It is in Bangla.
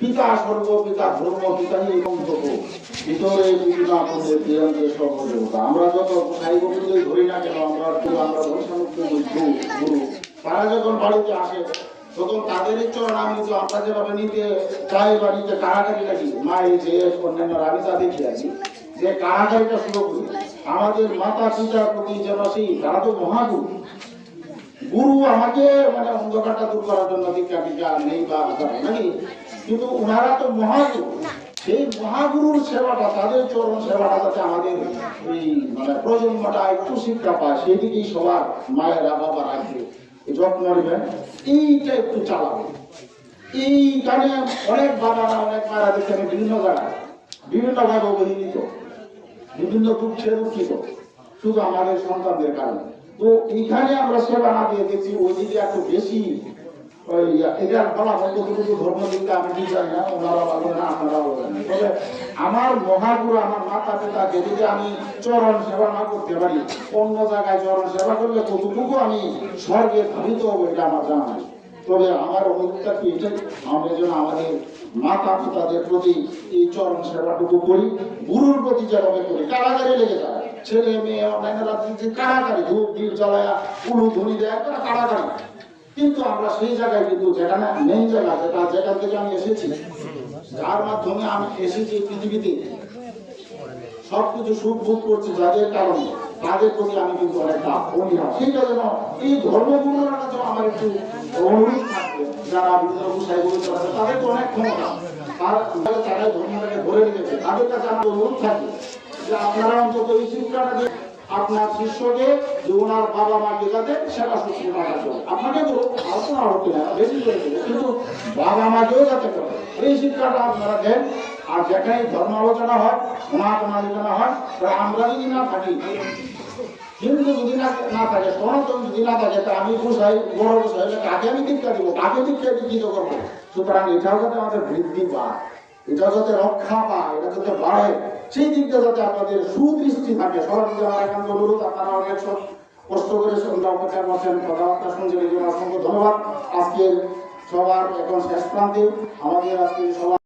পিতা স্বর্গ, পিতা ধর্ম, পিতা এবং ভিতরে বিভিন্ন আপনাদের দেয়ালকে সর্বদেবতা। আমরা যত সাই গোবিন্দই ধরি না কেন, আমরা গুরু, তারা যখন বাড়িতে আসে তখন তাদের চরণ আমি তো আমরা যেভাবে নিতে চাই বাড়িতে কারাকারি লাগি মায়ের যে অন্যান্য আমি তা দেখি আছি যে কারাকারিটা শুরু করি আমাদের মাতা পিতার প্রতি যেন সেই তারা তো মহাগুরু। গুরু আমাকে মানে অন্ধকারটা দূর করার জন্য দীক্ষা টিকা নেই বা নাকি, কিন্তু ওনারা তো মহাগুরু। সেই মহাগুরুর সেবাটা, তাদের চরণ সেবাটা যাতে আমাদের ওই মানে প্রজন্মটা একটু শিক্ষা পায়, সেদিকেই সবার মায়েরা বাবা রাখবে, যত্ন নেবেন, এইটা একটু চালাবে। এইখানে অনেক বাবারা অনেক মায়েরা দেখেন বিভিন্ন জায়গায় বিভিন্নভাবে অবহেলিত, বিভিন্ন দুঃখে দুঃখিত, শুধু আমাদের সন্তানদের কারণে। তো এইখানে আমরা সেবা না দিয়ে দেখছি ওইদিকে একটু বেশি এটার বলা হয় কতটুকু ধর্মদিকটা আমি কি জানি না, ওনারা বলবেন না আপনারা বলবেন না। তবে আমার মহাগুরু আমার মাতা পিতা যদি আমি চরণ সেবা না করতে পারি, অন্য জায়গায় চরণ সেবা করলে কতটুকু আমি স্বর্গে ধাবিত হবো এটা আমার জানা নাই। তবে আমার অনুভূতিটা কি এটাই, আমরা যেন আমাদের মাতা পিতাদের প্রতি এই চরণ সেবাটুকু করি, গুরুর প্রতি যেভাবে করি। কারাগারে লেগে যায় ছেলে মেয়ে অন্যান্য রাজনীতি, কারাগারি ধূপ দ্বীপ জ্বালায়া উলু ধুনি দেয়, কারাগারি। কিন্তু আমরা সেই জায়গায় কিন্তু যেখানে মেন জায়গা, যেখান থেকে আমি এসেছি, যার মাধ্যমে আমি এসেছি পৃথিবীতে, সবকিছু সুখ ভোগ করছি যাদের কারণে, তাদের প্রতি আমি কিন্তু অনেকটা অনীহা। সেইটা যেন এই ধর্মগুলোর কাছে আমার একটু অনুরোধ থাকবে, যারা বিভিন্ন গোসাই গুলো আছে তাদের তো অনেক ক্ষমতা, তারাই ধর্মটাকে ধরে রেখেছে, তাদের কাছে আমার অনুরোধ থাকবে যে আপনারা অন্তত এই শিক্ষাটা দিয়ে আপনার শিষ্যকে যে ওনার বাবা মাকে যাতে সেবা শুশ্রূষা করে, আপনাকে তো আলোচনা হতে না বেশি করে দেবে, কিন্তু বাবা মাকেও যাতে করে এই শিক্ষাটা আপনারা দেন। আর যেখানে ধর্ম আলোচনা হয়, সমাজ আলোচনা হয়, আমরা যদি না থাকি, হিন্দু যদি না থাকে, সনাতন যদি না থাকে, তা আমি গোসাই বড় গোসাই কাকে আমি দীক্ষা দিব, কাকে দীক্ষা দীক্ষিত করবো? সুতরাং এটাও যাতে আমাদের বৃদ্ধি পায়, এটাও যাতে রক্ষা পায়, এটা যাতে বাড়ে, সেই দিকটা যাতে আপনাদের সুদৃষ্টি থাকে। সবার দিকে আমার একান্ত অনুরোধ, আপনারা অনেক সব কষ্ট করে অপেক্ষা করছেন, কথাবার্তা শুনছেন, এই জন্য অসংখ্য ধন্যবাদ। আজকের সবার এখন শেষ প্রান্তে আমাদের আজকে সবার